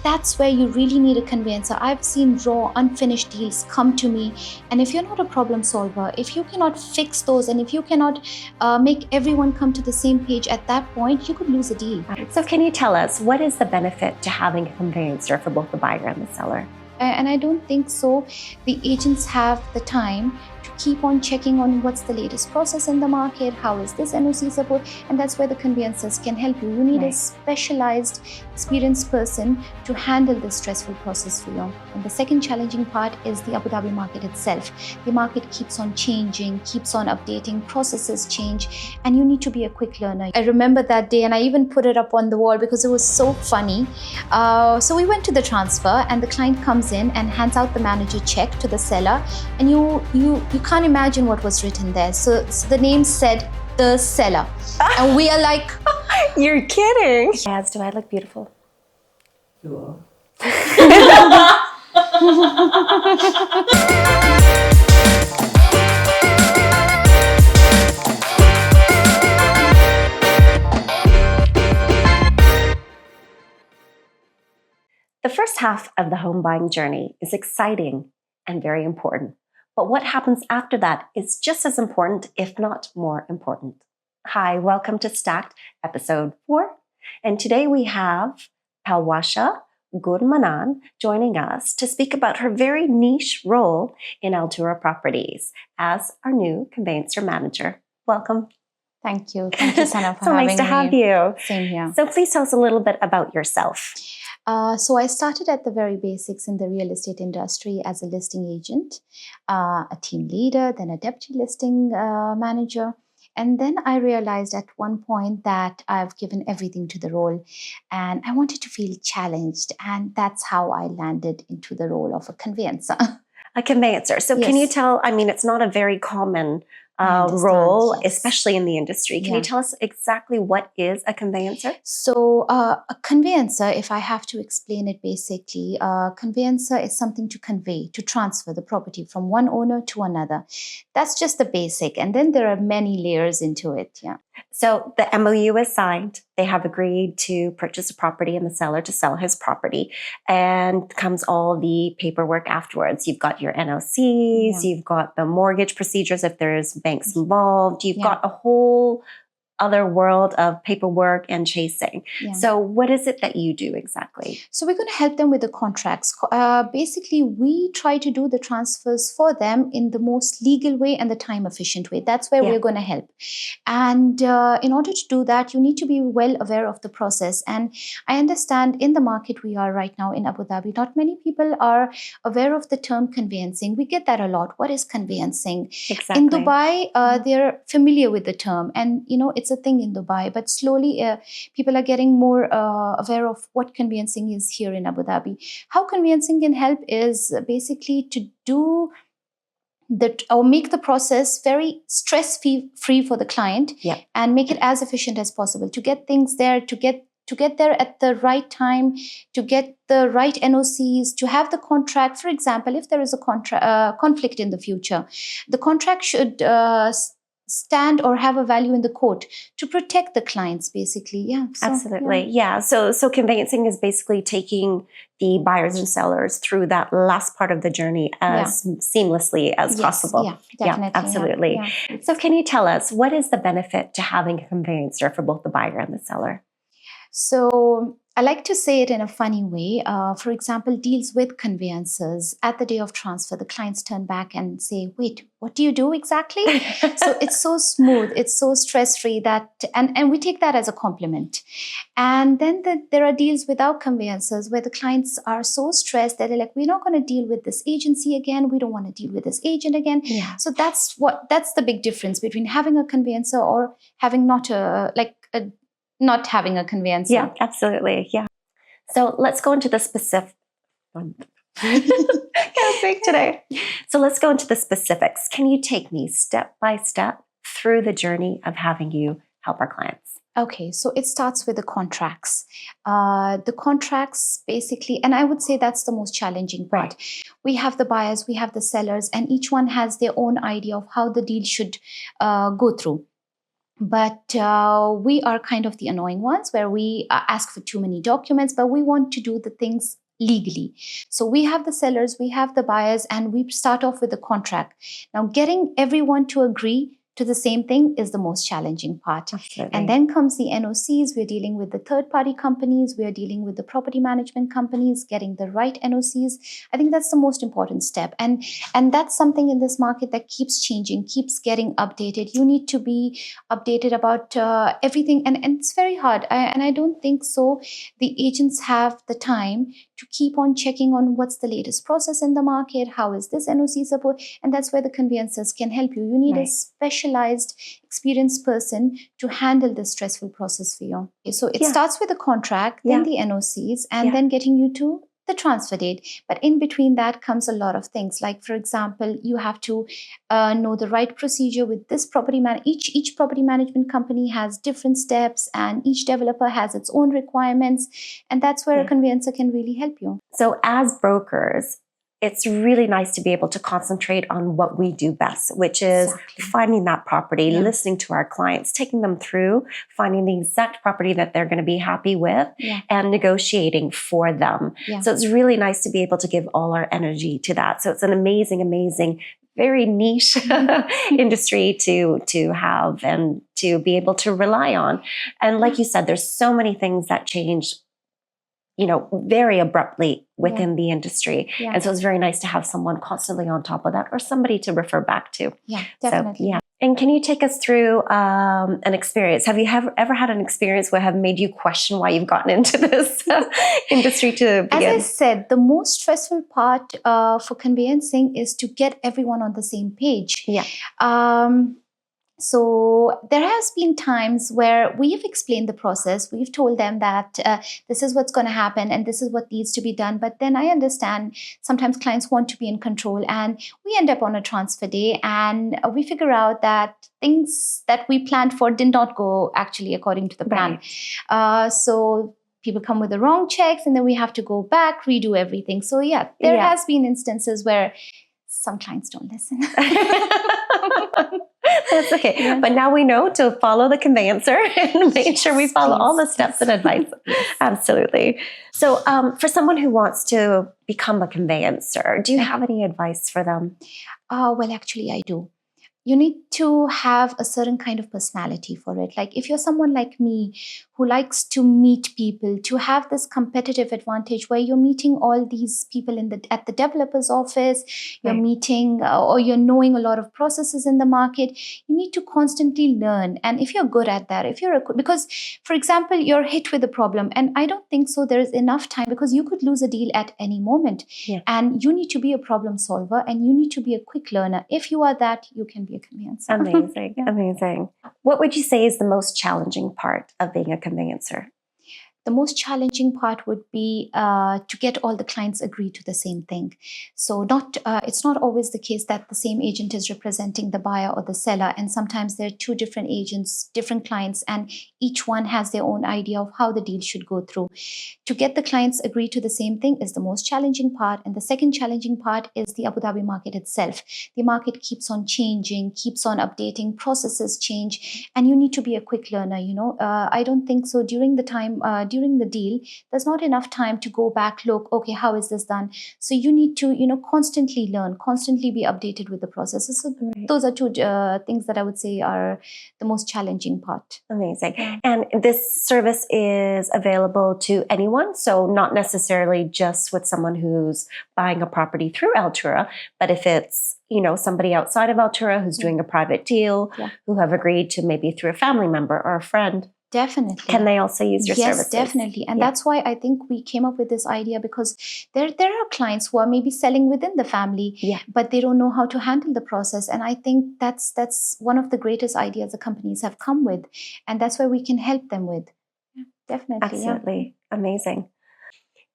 that's where you really need a conveyancer. I've seen raw, unfinished deals come to me, and if you're not a problem solver, if you cannot fix those, and if you cannot make everyone come to the same page at that point, you could lose a deal. So can you tell us, what is the benefit to having a conveyancer for both the buyer and the seller? And I don't think so. The agents have the time to keep on checking on what's the latest process in the market, how is this NOC support, and that's where the conveyancers can help you. You need a specialized, experienced person to handle this stressful process for you. And the second challenging part is the Abu Dhabi market itself. The market keeps on changing, keeps on updating, processes change, and you need to be a quick learner. I remember that day, and I even put it up on the wall because it was so funny. So we went to the transfer, and the client comes in and hands out the manager check to the seller, and you can't imagine what was written there. So the name said the seller, and we are like, you're kidding. As do I look beautiful? You are. The first half of the home buying journey is exciting and very important. But what happens after that is just as important, if not more important. Hi, welcome to Stacked, episode 4. And today we have Palwasha Gurmanan joining us to speak about her very niche role in Altura Properties as our new conveyancer manager. Welcome. Thank you. Thank you, Sana, for so having me. Nice to have you. Same here. So please tell us a little bit about yourself. So I started at the very basics in the real estate industry as a listing agent, a team leader, then a deputy listing manager. And then I realized at one point that I've given everything to the role and I wanted to feel challenged. And that's how I landed into the role of a conveyancer. A conveyancer. So can you tell, I mean, it's not a very common role, especially in the industry. Can you tell us exactly what is a conveyancer? So a conveyancer, if I have to explain it basically, a conveyancer is something to convey, to transfer the property from one owner to another. That's just the basic. And then there are many layers into it. Yeah. So the MOU is signed. They have agreed to purchase a property and the seller to sell his property. And comes all the paperwork afterwards. You've got your NOCs, you've got the mortgage procedures if there's banks involved. You've got a whole other world of paperwork and chasing. So what is it that you do exactly? So we're going to help them with the contracts. Basically, we try to do the transfers for them in the most legal way and the time efficient way. That's where we're going to help. And in order to do that, you need to be well aware of the process. And I understand in the market we are right now in Abu Dhabi, not many people are aware of the term conveyancing. We get that a lot. What is conveyancing? Exactly. In Dubai, they're familiar with the term, and it's a thing in Dubai, but slowly people are getting more aware of what conveyancing is here in Abu Dhabi. How conveyancing can help is basically to do that or make the process very stress-free for the client and make it as efficient as possible to get things there, to get there at the right time, to get the right NOCs, to have the contract. For example, if there is a conflict in the future, the contract should stand or have a value in the court to protect the clients, basically. Absolutely. So conveyancing is basically taking the buyers and sellers through that last part of the journey as seamlessly as possible. Definitely. Absolutely. So can you tell us, what is the benefit to having a conveyancer for both the buyer and the seller? So I like to say it in a funny way. For example, deals with conveyancers. At the day of transfer, the clients turn back and say, wait, what do you do exactly? So it's so smooth, it's so stress-free that, and we take that as a compliment. And then there are deals without conveyancers where the clients are so stressed that they're like, we're not going to deal with this agency again. We don't want to deal with this agent again. So that's the big difference between having a conveyancer or having not having a conveyancer. Yeah, absolutely. Yeah. So let's go into the specific. Can't speak today. So let's go into the specifics. Can you take me step by step through the journey of having you help our clients? Okay, so it starts with the contracts. The contracts basically, and I would say that's the most challenging part. We have the buyers, we have the sellers, and each one has their own idea of how the deal should go through. But we are kind of the annoying ones where we ask for too many documents, but we want to do the things legally. So we have the sellers, we have the buyers, and we start off with the contract. Now, getting everyone to agree to the same thing is the most challenging part. Absolutely. And then comes the NOCs. We're dealing with the third-party companies. We're dealing with the property management companies, getting the right NOCs. I think that's the most important step. And that's something in this market that keeps changing, keeps getting updated. You need to be updated about everything. And it's very hard. And I don't think so. The agents have the time to keep on checking on what's the latest process in the market, how is this NOC support, and that's where the conveyancers can help you. You need a specialized, experienced person to handle this stressful process for you. Okay, so it starts with the contract, then the NOCs, and then getting you to the transfer date. But in between that comes a lot of things. Like, for example, you have to know the right procedure with this property each property management company has different steps, and each developer has its own requirements, and that's where a conveyancer can really help you. So as brokers, it's really nice to be able to concentrate on what we do best, which is finding that property, listening to our clients, taking them through, finding the exact property that they're going to be happy with, and negotiating for them. So it's really nice to be able to give all our energy to that. So it's an amazing, amazing, very niche industry to have and to be able to rely on. And like you said, there's so many things that change, very abruptly within the industry. And so it's very nice to have someone constantly on top of that, or somebody to refer back to. Yeah, definitely. So, and can you take us through an experience? Have you ever had an experience where have made you question why you've gotten into this industry to begin? As I said, the most stressful part for conveyancing is to get everyone on the same page. So there has been times where we've explained the process. We've told them that this is what's going to happen and this is what needs to be done. But then I understand sometimes clients want to be in control, and we end up on a transfer day and we figure out that things that we planned for did not go actually according to the plan. So people come with the wrong checks, and then we have to go back, redo everything. So there has been instances where some clients don't listen. That's okay. But now we know to follow the conveyancer and make sure we follow all the steps and advice. Absolutely. So for someone who wants to become a conveyancer, do you have any advice for them? Well, actually, I do. You need to have a certain kind of personality for it. Like if you're someone like me who likes to meet people, to have this competitive advantage where you're meeting all these people at the developer's office, you're meeting or you're knowing a lot of processes in the market, you need to constantly learn. And if you're good at that, because for example, you're hit with a problem, and I don't think so there is enough time, because you could lose a deal at any moment. And you need to be a problem solver, and you need to be a quick learner. If you are that, you can be a conveyancer. Amazing. Amazing. What would you say is the most challenging part of being a conveyancer? The most challenging part would be to get all the clients agree to the same thing. So it's not always the case that the same agent is representing the buyer or the seller. And sometimes there are two different agents, different clients, and each one has their own idea of how the deal should go through. To get the clients agree to the same thing is the most challenging part. And the second challenging part is the Abu Dhabi market itself. The market keeps on changing, keeps on updating, processes change, and you need to be a quick learner. I don't think so during the deal, there's not enough time to go back, look, okay, how is this done? So you need to, constantly learn, constantly be updated with the processes. So those are two things that I would say are the most challenging part. Amazing. And this service is available to anyone. So not necessarily just with someone who's buying a property through Altura, but if it's somebody outside of Altura who's doing a private deal, who have agreed to maybe through a family member or a friend. Definitely. Can they also use your services? Yes, definitely. And that's why I think we came up with this idea, because there are clients who are maybe selling within the family, but they don't know how to handle the process. And I think that's one of the greatest ideas the companies have come with. And that's where we can help them with. Definitely. Absolutely. Amazing.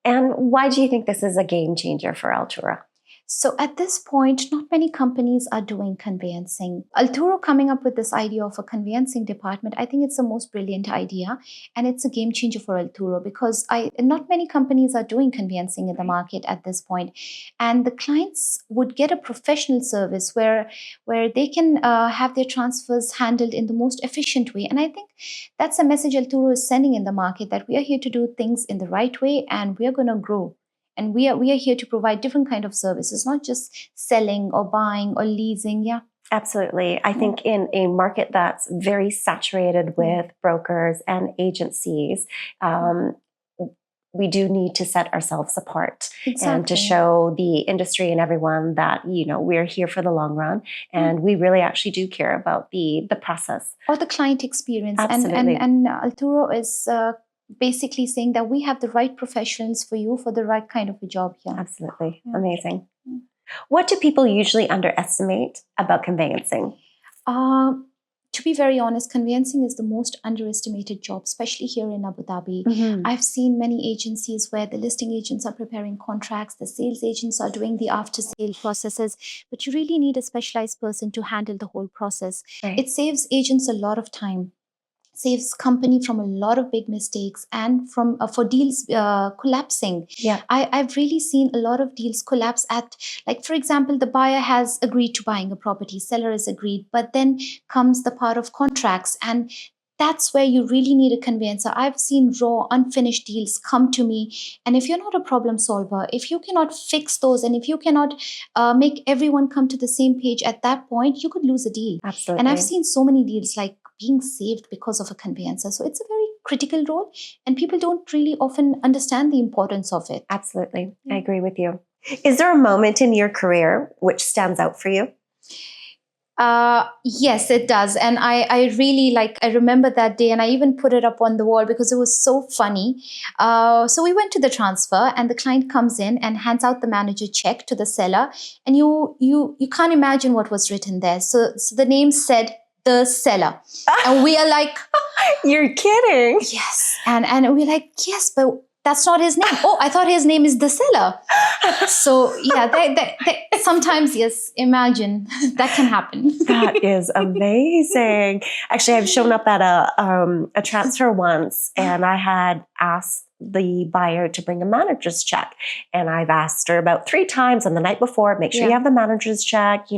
And why do you think this is a game changer for Altura? So at this point, not many companies are doing conveyancing. Altura coming up with this idea of a conveyancing department, I think it's the most brilliant idea, and it's a game changer for Altura because not many companies are doing conveyancing in the market at this point, and the clients would get a professional service where they can have their transfers handled in the most efficient way. And I think that's a message Altura is sending in the market, that we are here to do things in the right way, and we are going to grow. And we are here to provide different kind of services, not just selling or buying or leasing. Yeah. Absolutely. I think in a market that's very saturated with brokers and agencies, we do need to set ourselves apart and to show the industry and everyone that, we're here for the long run and we really actually do care about the process. Or the client experience. Absolutely. And Altura is basically saying that we have the right professionals for you for the right kind of a job here. Absolutely. Yeah. Amazing. Yeah. What do people usually underestimate about conveyancing? To be very honest, conveyancing is the most underestimated job, especially here in Abu Dhabi. Mm-hmm. I've seen many agencies where the listing agents are preparing contracts, the sales agents are doing the after-sale processes, but you really need a specialized person to handle the whole process. Right. It saves agents a lot of time, saves company from a lot of big mistakes, and from for deals collapsing. Yeah, I've really seen a lot of deals collapse at, like, for example, the buyer has agreed to buying a property, seller has agreed, but then comes the part of contracts, and that's where you really need a conveyancer. I've seen raw, unfinished deals come to me, and if you're not a problem solver, if you cannot fix those, and if you cannot make everyone come to the same page at that point, you could lose a deal. Absolutely. And I've seen so many deals like being saved because of a conveyancer. So it's a very critical role, and people don't really often understand the importance of it. Absolutely. I agree with you. Is there a moment in your career which stands out for you? Yes, it does. And I really I remember that day, and I even put it up on the wall because it was so funny. So we went to the transfer, and the client comes in and hands out the manager check to the seller, and you can't imagine what was written there. So the name said the seller, and we are like, you're kidding. Yes. And we're like, yes, but that's not his name. Oh, I thought his name is the seller. So yeah, they sometimes, yes, imagine that can happen. That is amazing. Actually, I've shown up at a transfer once, and I had asked the buyer to bring a manager's check. And I've asked her about 3 times on the night before, make sure you have the manager's check,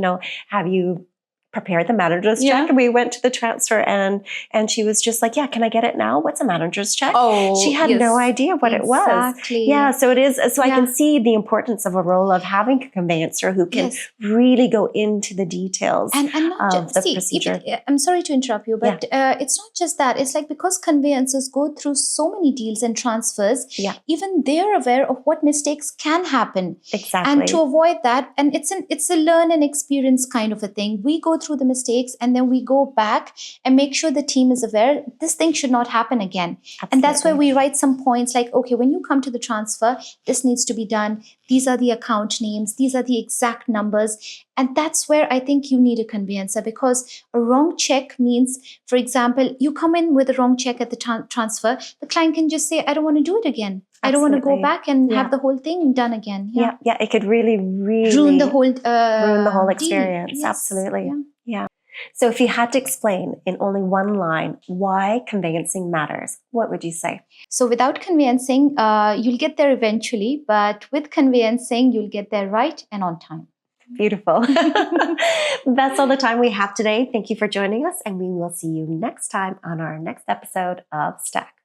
have you prepared the manager's check? And we went to the transfer, and she was just like, yeah, can I get it now? What's a manager's check? Oh, she had no idea what it was. Yeah, so it is. So I can see the importance of a role of having a conveyancer who can really go into the details and not of the procedure. I'm sorry to interrupt you, but it's not just that. It's like, because conveyancers go through so many deals and transfers, even they're aware of what mistakes can happen. Exactly. And to avoid that, and it's a learn and experience kind of a thing. We go through the mistakes, and then we go back and make sure the team is aware this thing should not happen again. Absolutely. And that's where we write some points like, okay, when you come to the transfer, this needs to be done. These are the account names. These are the exact numbers. And that's where I think you need a conveyancer, because a wrong check means, for example, you come in with a wrong check at the transfer, the client can just say, I don't want to do it again. Absolutely. I don't want to go back and have the whole thing done again. Yeah, it could really ruin the whole experience. Yes. Absolutely. Yeah. So if you had to explain in only one line why conveyancing matters, what would you say? So without conveyancing, you'll get there eventually, but with conveyancing, you'll get there right and on time. Beautiful. That's all the time we have today. Thank you for joining us, and we will see you next time on our next episode of Stack.